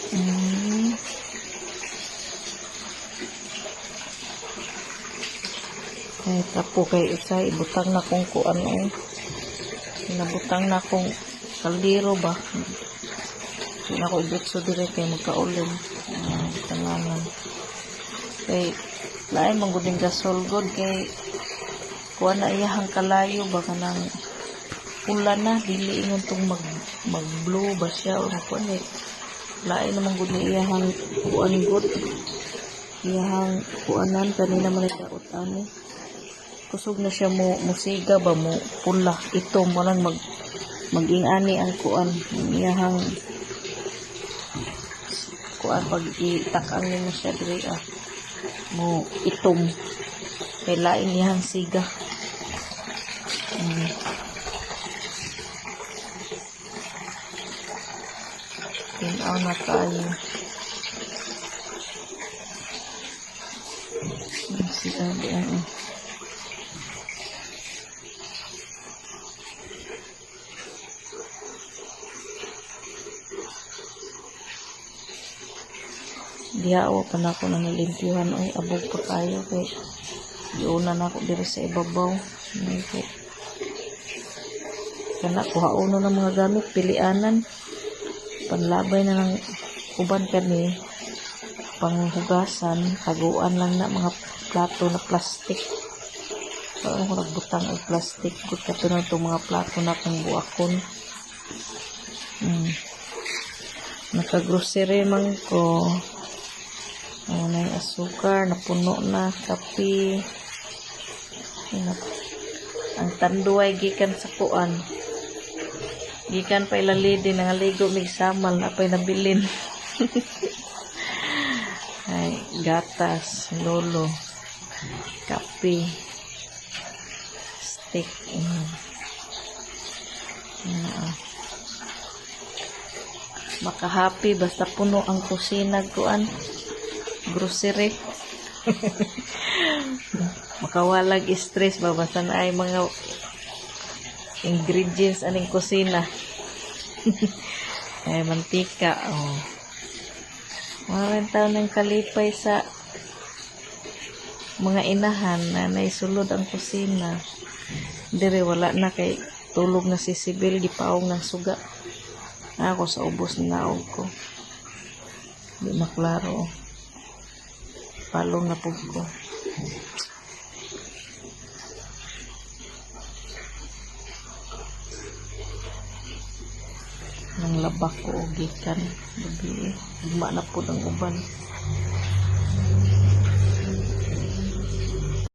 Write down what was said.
Mm. Ay, tapo kay isa, ibutang na kong kuan o. Nabutang na kong kaldero ba. Hindi na ko ibutso dire kay magkaulim. Tanganan. Kay, lain mangguding gasol god kay kuan na iyahang kalayo ba kanang pula na, dili ingon tong mag-blue ba siya o kuan eh. Lain naman gud ni iyahang kuan god. Iyahang kuanan kanina man daot ani. Kusog na siya mo musiga ba mo pula ito mo lang maging-ani ang kuan iyahang kuan pag itakang mo siya dire mo itom kay lain iyahang siga. Tinaw na tayo siga diyan dihawa pa na ako nang limpyuhan ay abog pa kayo kay iuna na ako dito sa ibabaw kana kuhauno ng mga gamit pilianan panlabay na ng uban kani panghugasan taguan lang na mga plato na plastic parang ko nagbutang ang plastic kung katunan itong mga plato na kung buakon nakagrocery man ko. Na yung asukar, napuno na, kape. Ang tanduay, gikan sa kuan. Gikan pa ilalidi, nangaligo, may samal, na pa'y nabilin. Ay, gatas, lolo, kape, steak. Makahappy, basta puno ang kusina kuan. Grocery. Makawalag stress ba basta na ay mga ingredients aning kusina. Ay mantika Maraming taon ng kalipay sa mga inahan na naisulod ang kusina. Dire wala na kay tulog na si Sibil gipaong ng suga. Ako sa ubos na naog ko. Di maklaro. Palong na po ko. Nang labak ko gikan gabi. Guma na po ng uban.